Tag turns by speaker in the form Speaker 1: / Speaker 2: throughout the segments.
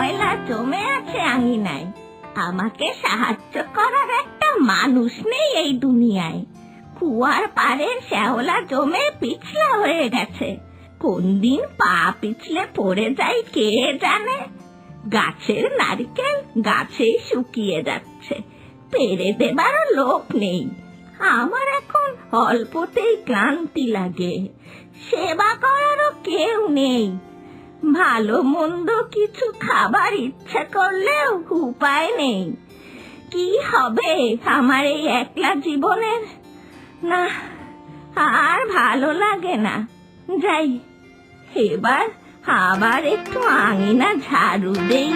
Speaker 1: ময়লা জমে আছে আঙিনায়, আমাকে সাহায্য করার একটা মানুষ নেই এই দুনিয়ায়। কুয়ার পাড়ের শ্যাওলা জমে পিছলা হয়ে গেছে, কোন দিন পা পিছলে পড়ে যাই কে জানে। গাছের নারকেল গাছেই শুকিয়ে যাচ্ছে, পেরে দেবারও লোক নেই। আমার এখন অল্পতেই ক্লান্তি লাগে, সেবা করারও কেউ নেই। ভালো মন্দ কিছু খাবার ইচ্ছা করলেও উপায় নেই। কি হবে আমার এই একলা জীবনের? না, আর ভালো লাগে না। যাই, এবার আবার একটু আঙিনা ঝাড়ু দেই।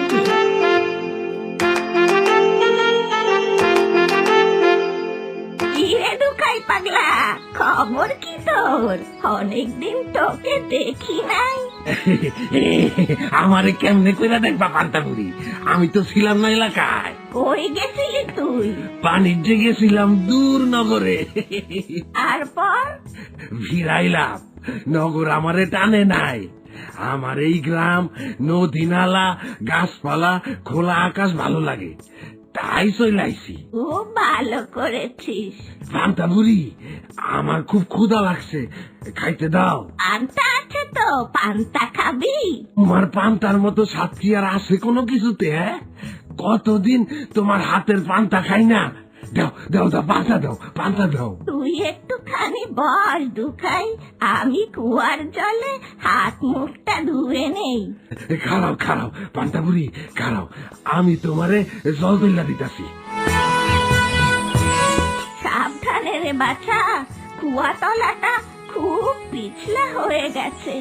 Speaker 1: কিরে দুখাই পাগলা, খবর কি তোর? অনেকদিন তোকে দেখি নাই।
Speaker 2: আমারে কেমনে কইরা দেখবা পান্তাপুরি? আমি তো ছিলাম না এলাকায়।
Speaker 1: কই গেছিলি তুই?
Speaker 2: বাণিজ্যে গেছিলাম দূর নগরে।
Speaker 1: তারপর
Speaker 2: ভিড়াইলাম, নগর আমারে টানে নাই। আমার এই গ্রাম, নদী নালা, গাছপালা, খোলা আকাশ ভালো লাগে, তাই চলাইছি।
Speaker 1: খুব ভালো করেছিস।
Speaker 2: পান্তাপুরি, আমার খুব ক্ষুধা লাগছে, খাইতে দাও।
Speaker 1: পান্তা আছে তো, পান্তা খাবি?
Speaker 2: তোমার পান্তার মতো স্বাদ কি আর আছে কোনো কিছুতে? কতদিন তোমার হাতের পান্তা খাই না। দাও দাও দাও, পান্তা দাও, পান্তা দাও।
Speaker 1: তুই একটুখানি বস দুখাই, আমি কুয়ার জলে হাত মুখটা ধুয়ে নেই।
Speaker 2: খারাও খারাও পান্তাপুরি, খারাও, আমি তোমারে জল তুল্লা দিতাছি।
Speaker 1: সাবধানে রে বাছা, কুয়া তলাটা খুব পিছলা হয়ে গেছে,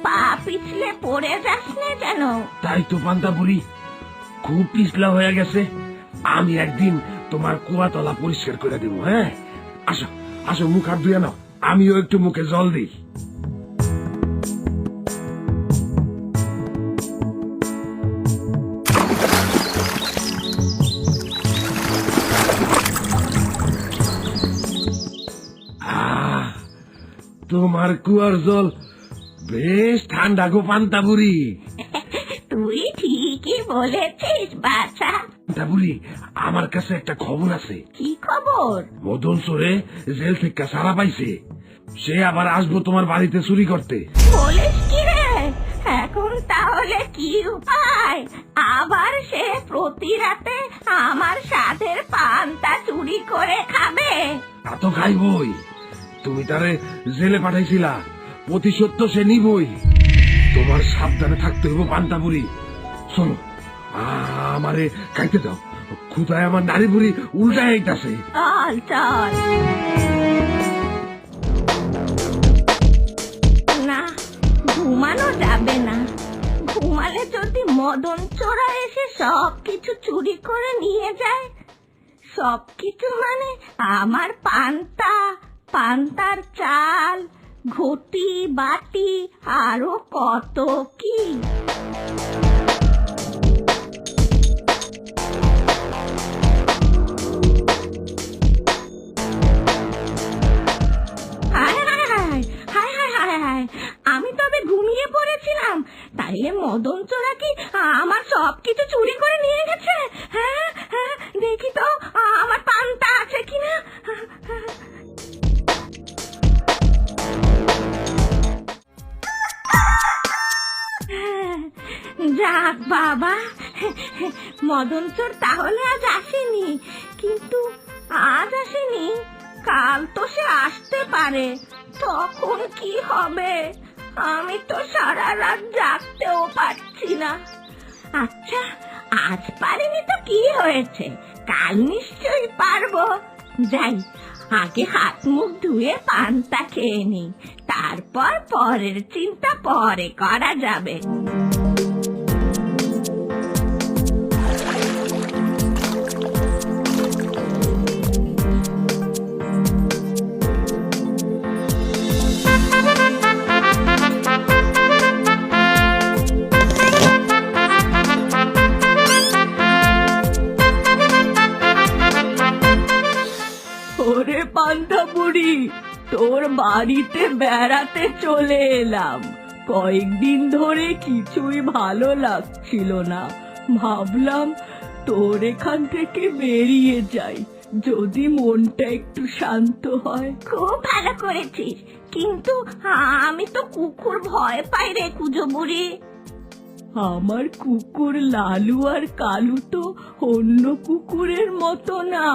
Speaker 1: পা পিছলে পড়ে যাস না যেন।
Speaker 2: তাই তো পান্তাপুরি, খুব পিছলা হয়ে গেছে। আমি একদিন তোমার কুয়াতলা পরিষ্কার করে দেবো। হ্যাঁ, আসো আসো, মুখ হাত ধুয়ে নাও, আমিও একটু মুখে জল দিই। তোমার কুয়ার জল বেশ ঠান্ডা গো পান্তাপুরি।
Speaker 1: তুই ঠিকই বলেছিস বাছা।
Speaker 2: পান্তাপুরি, আমার কাছে একটা খবর আছে।
Speaker 1: কি খবর?
Speaker 2: মদন চোরে জেল থেকে সারা পাইছে, সে আবার আসবো তোমার বাড়িতে চুরি করতে।
Speaker 1: বলিস কি রে? এখন তাহলে কি উপায়? আবার সে প্রতি রাতে আমার সাথের পান্তা চুরি করে খাবে?
Speaker 2: তা তো খাইবই, তুমি তারে জেলে পাঠাইছিলা, প্রতিশোধ তো সে নিবই। তোমার সাবধানে থাকতে হইব পান্তাপুরি। শোনো, আমারে খাইতে দাও, ক্ষুধায় আমার নারী বুড়ি উল্টায় আইতাছে।
Speaker 1: চল চল। না, ঘুমানো যাবে না। ঘুমালে যদি মদন চোরা এসে সবকিছু চুরি করে নিয়ে যায়। সবকিছু মানে আমার পান্তা, পান্তার চাল, ঘটি বাটি, আরো কত কি। আমি তবে ঘুমিয়ে পড়েছিলাম, তাইলে মদন চোরা কি আমার সবকিছু চুরি করে নিয়ে গেছে? হ্যাঁ হ্যাঁ, দেখি তো আমার পান্তা আছে কিনা। যাক বাবা, মদন চোর তাহলে আজ আসেনি। কিন্তু আজ আসেনি, কাল তো সে আসতে পারে, তখন কি হবে? আমি তো সারা রাত জাগতেও পারছি না। আচ্ছা, আজ পারিনি তো কি হয়েছে, কাল নিশ্চয়ই পারবো। যাই, আগে হাত মুখ ধুয়ে পান্তা খেয়ে নি, তারপর পরের চিন্তা পরে করা যাবে। ওরে পান্তা বুড়ি, তোর বাড়িতে বেড়াতে চলে এলাম। কয়েকদিন ধরে কিছুই ভালো লাগছিল না,
Speaker 3: ভাবলাম তোর এখান থেকে বেরিয়ে যাই, যদি মনটা একটু শান্ত হয়।
Speaker 1: খুব ভালো করেছিস, কিন্তু আমি তো কুকুর ভয় পাই রে কুজো বুড়ি।
Speaker 3: আমার কুকুর লালু আর কালু তো অন্য কুকুরের মতো না,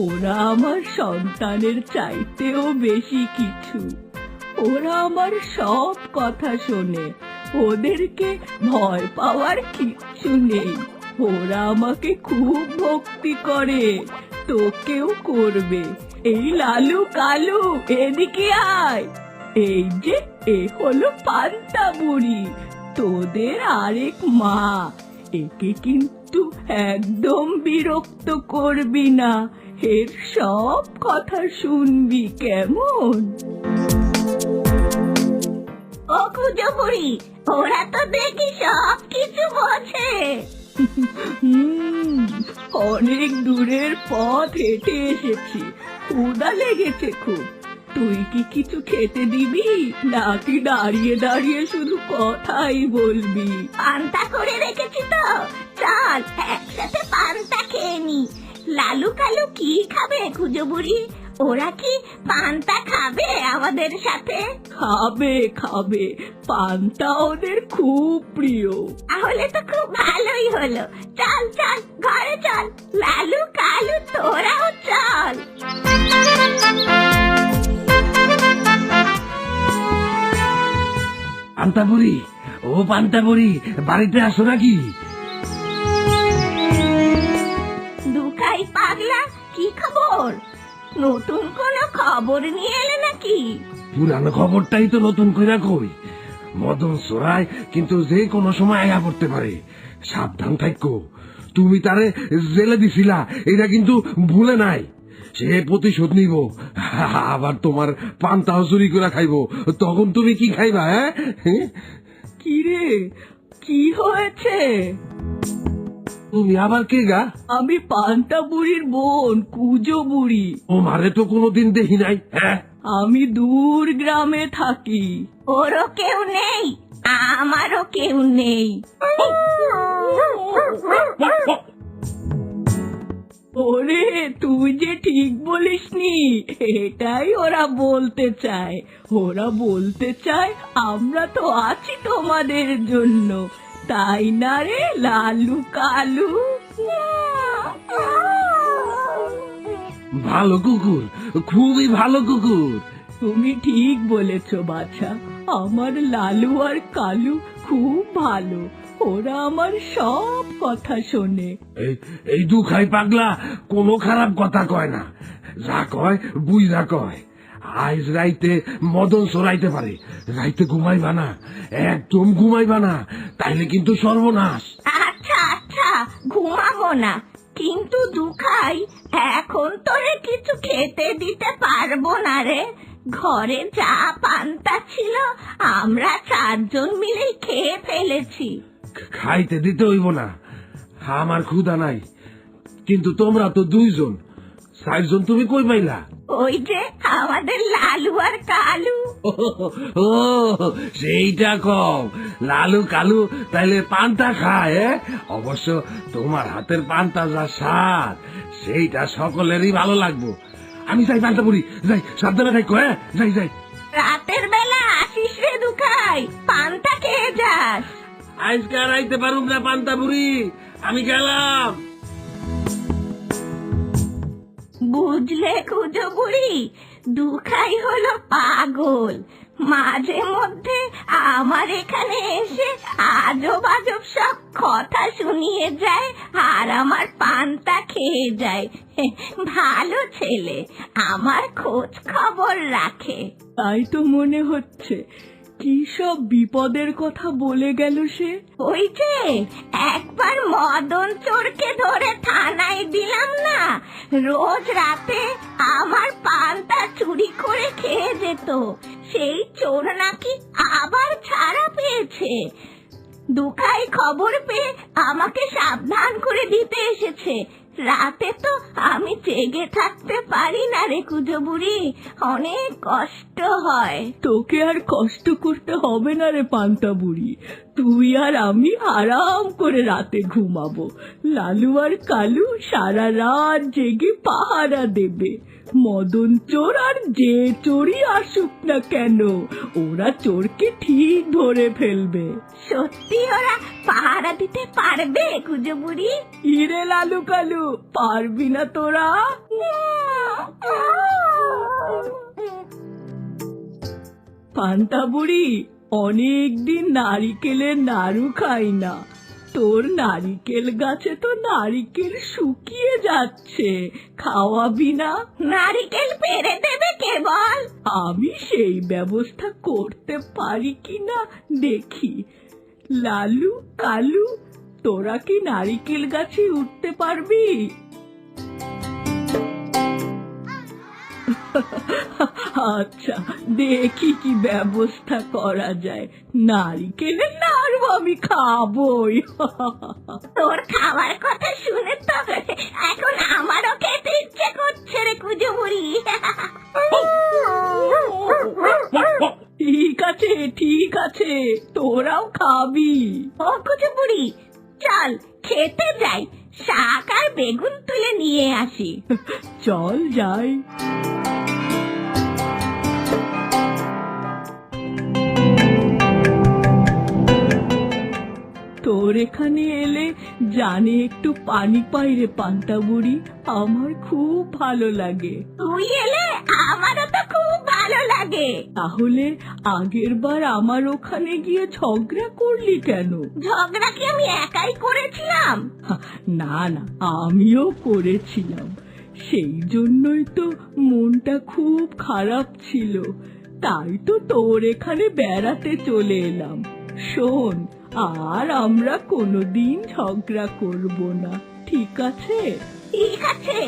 Speaker 3: ওরা আমার সন্তানের চাইতেও বেশি কিছু। ওরা আমার সব কথা শোনে, ওদেরকে ভয় পাওয়ার কিচ্ছু নেই। ওরা আমাকে খুব ভক্তি করে, তোকেও করবে। এই লালু কালু এদিকে আয়। এই যে এ হলো পান্তা বুড়ি, তোদের আরেক মা। একে কিন্তু একদম বিরক্ত করবি না, এর সব কথা শুনবি, কেমন?
Speaker 1: ও কুজো বুড়ি, ওরা তো দেখি সব কিছু বোঝে।
Speaker 3: অনেক দূরের পথ হেঁটে এসেছি, ক্ষুধা লেগেছে খুব। তুই কি কিছু খেতে দিবি, নাকি দাঁড়িয়ে দাঁড়িয়ে শুধু কথাই বলবি?
Speaker 1: পান্তা করে রেখেছি তো, চল একসাথে পান্তা খেয়ে নি। লালু কালু কি খাবে কুজো বুড়ি? ওরা কি পান্তা খাবে আমাদের সাথে?
Speaker 3: খাবে খাবে, পান্তা ওদের খুব প্রিয়।
Speaker 1: তাহলে তো খুব ভালোই হলো। চল চল ঘরে চল, লালু কালু তোরাও চল।
Speaker 2: পান্তাবুড়ি, ও পান্তাবুড়ি, বাড়িতে আসো নাকি?
Speaker 1: দুখাই পাগলা, কি খবর? নতুন কোন খবর নিয়ে এলে নাকি?
Speaker 2: পুরানো খবরটাই তো নতুন কইরা কই। মদন চোরাই কিন্তু যে কোনো সময় আয়া পড়তে পারে, সাবধান থাকো। তুমি তারে জেলে দিছিলা, এটা কিন্তু ভুলে নাই। সে প্রতিশোধ নিব, আবার তোমার পান্তাও চুরি করে খাইবো। তখন তুমি কি খাইবা? হ্যাঁ,
Speaker 3: কি রে, কি হয়েছে?
Speaker 2: তুমি আবার কে গা?
Speaker 3: আমি পান্তা বুড়ির বোন কুজো বুড়ি।
Speaker 2: তোমারে তো কোনোদিন দেখি নাই। হ্যাঁ,
Speaker 3: আমি দূর গ্রামে থাকি।
Speaker 1: ওরও কেউ নেই, আমারও কেউ নেই।
Speaker 3: ওরে, তুই যে ঠিক বলিসনি, এটাই ওরা বলতে চায়। ওরা বলতে চায় আমরা তো আছি তোমাদের জন্য, তাই না রে লালু কালু?
Speaker 2: ভালো কুকুর, খুবই ভালো কুকুর।
Speaker 3: তুমি ঠিক বলেছ বাছা, আমার লালু আর কালু খুব ভালো। ওরা আমার সব কথা শোনে।
Speaker 2: এই দুখাই পাগলা কোনো খারাপ কথা কয় না, যা কয় বুঝা কয়। আজ রাইতে মদন চড়াইতে পারে, রাইতে ঘুমাইবা না, একদম ঘুমাইবা না, তাইলে কিন্তু সর্বনাশ।
Speaker 1: আচ্ছা আচ্ছা, ঘুমাবো না, কিন্তু দুখাই এখন তোরে কিছু খেতে দিতে পারবো না রে। ঘরে যা পান্তা ছিল আমরা চারজন মিলে খেয়ে ফেলেছি।
Speaker 2: খাইতে দিতে হইব না, আমার ক্ষুধা নাই। কিন্তু তোমরা তো দুইজন, চারজন তুমি কই পাইলা?
Speaker 1: ওই যে আমাদের লালু আর কালু।
Speaker 2: ও, সেইটা কম, লালু কালু তাইলে পান্তা খায়। অবশ্য তোমার হাতের পান্তা যা স্বাদ, সেইটা সকলেরই ভালো লাগবো। আমি যাই পান্তা পুরি, যাই, সাবধানে থাকো। হ্যাঁ, যাই যাই।
Speaker 1: রাতের বেলা আসিস রে দুখাই, পান্তা খেয়ে যাস।
Speaker 2: আজকে আর আইতে পারুম না পান্তা পুরি, আমি গেলাম।
Speaker 1: বুঝলে কুজো বুড়ি, দুখাই হলো পাগল। মাঝে মধ্যে আমার এখানে এসে আজব আজব সব কথা শুনিয়ে যায় আর আমার পান্তা খেয়ে যায়। ভালো ছেলে, আমার খোঁজ খবর রাখে।
Speaker 3: তাই তো মনে হচ্ছে। কি সব বিপদের কথা বলে গেল সে?
Speaker 1: ওই যে একবার মদন চোরকে ধরে থানায় দিলাম না, রোজ রাতে আমার পান্তা চুরি করে খেয়ে যেত, সেই চোর নাকি আবার ছাড়া পেয়েছে। দুখাই খবর পেয়ে আমাকে সাবধান করে দিতে এসেছে। রাতে তো আমি জেগে থাকতে পারি না রে কুজো বুড়ি, অনেক কষ্ট হয়।
Speaker 3: তোকে আর কষ্ট করতে হবে না রে পান্তা বুড়ি, তুই আর আমি আরাম করে রাতে ঘুমাবো। লালু আর কালু সারা রাত জেগে পাহারা দেবে। মদন চোর আর যে চোরই আসুক না কেন, ওরা চোরকে ঠিক ধরে ফেলবে।
Speaker 1: সত্যি ওরা পাহারা দিতে পারবে কুজো বুড়ি?
Speaker 3: ইরে লালু কালু, পারবি না তোরা? পান্তা বুড়ি, অনেকদিন নারিকেলের নাড়ু খাই না। তোর নারিকেল গাছে তো নারিকেল শুকিয়ে যাচ্ছে, খাওয়াবি না?
Speaker 1: নারিকেল পেরে দেবে কে বল?
Speaker 3: আমি সেই ব্যবস্থা করতে পারি কিনা দেখি। লালু কালু, তোরা কি নারিকেল গাছে উঠতে পারবি? আচ্ছা, দেখি কি ব্যবস্থা করা যায়। নারিকেলের নাড়ু আমি খাবোই।
Speaker 1: তোর খাওয়ার কথা শুনে তো এখন আমারও খেতে ইচ্ছে করছে রে কুজো বুড়ি।
Speaker 3: ঠিক আছে ঠিক আছে, তোরাও খাবি।
Speaker 1: ও কুজো বুড়ি, চল খেতে যাই, শাক আর বেগুন তুলে নিয়ে আসি।
Speaker 3: চল যাই। তোর এখানে এলে জানে একটু পানি পাই রে পান্তা বুড়ি, আমার খুব ভালো লাগে।
Speaker 1: তুই এলে আমারও তো খুব ভালো লাগে।
Speaker 3: তাহলে আগের বার আমার ওখানে গিয়ে ঝগড়া করলি কেন?
Speaker 1: ঝগড়া কি আমি একাই করেছিলাম?
Speaker 3: না না, আমিও করেছিলাম, সেই জন্যই তো মনটা খুব খারাপ ছিল। তাই তো তোর এখানে বেড়াতে চলে এলাম। শোন, আর আমরা কোনোদিন ঝগড়া করব না, ঠিক আছে?
Speaker 1: ঠিক আছে,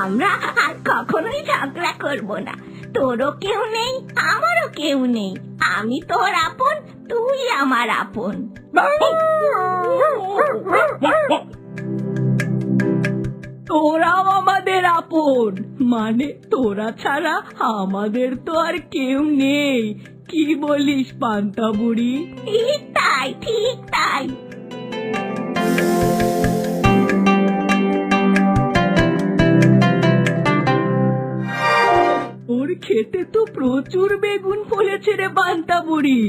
Speaker 1: আমরা আর কখনোই ঝগড়া করব না। তোরও কেউ নেই, আমারও কেউ নেই। আমি তোর আপন, তুই আমার আপন।
Speaker 3: তোরাও আমাদের আপন, মানে তোরা ছাড়া আমাদের তো আর কেউ নেই। কি বলিস পান্তা বুড়ি?
Speaker 1: ঠিক তাই, ঠিক তাই।
Speaker 3: ওর খেতে তো প্রচুর বেগুন ফলেছে রে পান্তা বুড়ি।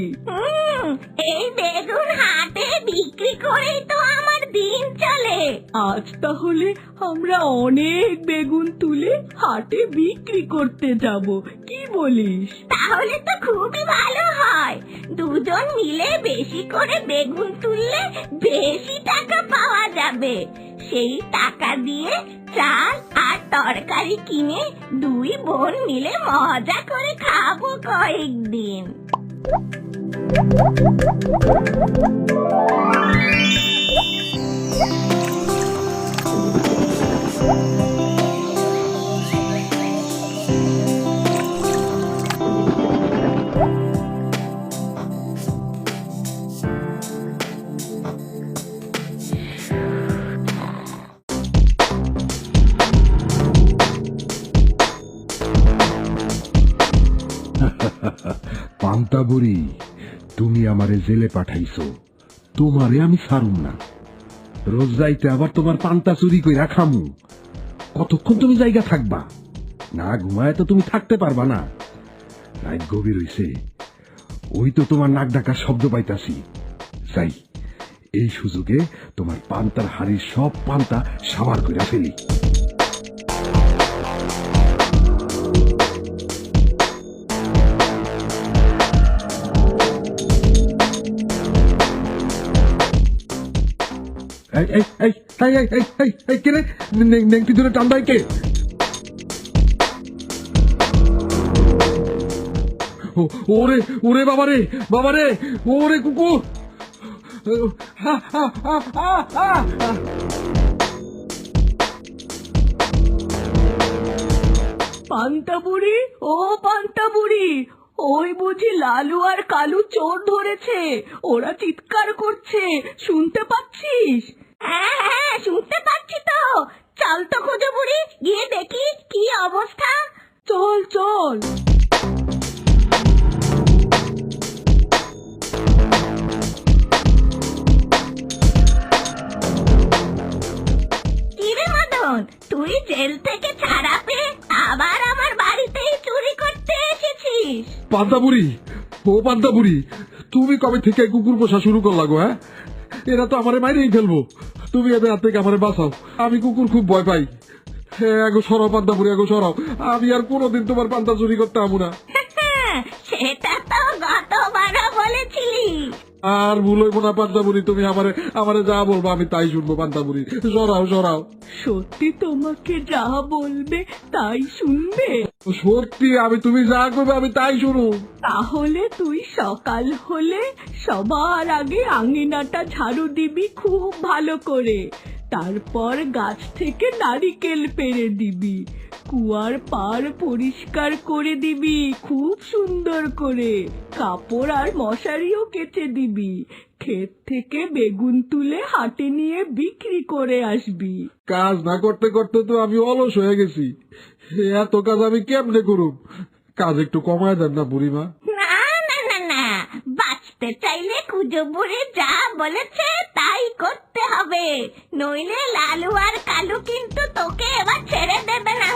Speaker 1: এই বেগুন হাটে বিক্রি করেই তো আমার দিন চলে।
Speaker 3: আজ তাহলে আমরা অনেক বেগুন তুলে হাটে বিক্রি করতে যাব, কি বলিস?
Speaker 1: তাহলে তো খুবই ভালো হয়। দুজন মিলে বেশি করে বেগুন তুললে বেশি টাকা পাওয়া যাবে। সেই টাকা দিয়ে চাল আর তরকারি কিনে দুই বোন মিলে মজা করে খাবো কয়েকদিন।
Speaker 2: পান্তা বুড়ি, তুমি আমারে জেলে পাঠাইছো, তোমারে আমি ছাড়ুম না। রোজ যাইতে আবার তোমার পান্তা চুরি কইরা খামু। কতক্ষণ তুমি জায়গা থাকবা? না ঘুমায় তো তুমি থাকতে পারবা না। রাত গভীর হইছে, ওই তো তোমার নাক ডাকার শব্দ পাইতাছি। যাই, এই সুযোগে তোমার পান্তার হাড়ির সব পান্তা সাবার কইরা ফেলি। নেংটি ধরে টান দেয় কে? ওরে ওরে বাবারে বাবারে, ওরে কুকুর!
Speaker 3: পান্তা বুড়ি, ও পান্তা বুড়ি, ওই বুঝি লালু আর কালু চোর ধরেছে। ওরা চিৎকার করছে, শুনতে পাচ্ছিস?
Speaker 1: হ্যাঁ হ্যাঁ, শুনতে পাচ্ছি তো। চল চল তো খুঁজো বুড়ি, গিয়ে দেখি কি অবস্থা।
Speaker 3: চল চল।
Speaker 1: কিরে মদন, তুই জেল থেকে ছাড়া পেয়ে আবার আমার বাড়িতেই চুরি করতে এসেছিস?
Speaker 2: পান্তাবুড়ি, ও পান্তাবুড়ি, তুমি কবে থেকে কুকুর পোষা শুরু করলা গো? হ্যাঁ, এরা তো আমারে মাইরেই ফেলবো। তুমি এদের হাত থেকে আমারে বাঁচাও, আমি কুকুর খুব ভয় পাই। এগো সরাও পান্তাবুড়ি, এগো সরাও, আমি আর কোনোদিন তোমার পান্তা চুরি করতে আমু না।
Speaker 1: সেটা তো গতবারও বলেছিলি।
Speaker 2: আর ভুল হইব না পান্তাবুড়ি, তুমি আমারে আমারে যা বলবো আমি তাই শুনবো। পান্তাবুড়ি সরাও সরাও।
Speaker 3: সত্যি তোমাকে যা বলবে তাই শুনবে?
Speaker 2: সত্যি, আমি তুমি যা করবে আমি তাই শুনু।
Speaker 3: তাহলে তুই সকাল হলে সবার আগে আঙিনাটা ঝাড়ু দিবি খুব ভালো করে। তারপর গাছ থেকে নারিকেল পেড়ে দিবি, কুয়ার পাড় পরিষ্কার করে দিবি খুব সুন্দর করে, কাপড় আর মশারিও কেচে দিবি, ক্ষেত থেকে বেগুন তুলে হাটে নিয়ে বিক্রি করে আসবি।
Speaker 2: কাজ না করতে করতে তো আমি অলস হয়ে গেছি, এত কাজ আমি কেমনে করুম? কাজ একটু কমায় দেন না বুড়িমা?
Speaker 1: না না না না, বাঁচতে চাইলে কুজো বুড়ি যা বলেছে তাই করতে হবে, নইলে লালু আর কালু কিন্তু তোকে এবার ছেড়ে দেবে না।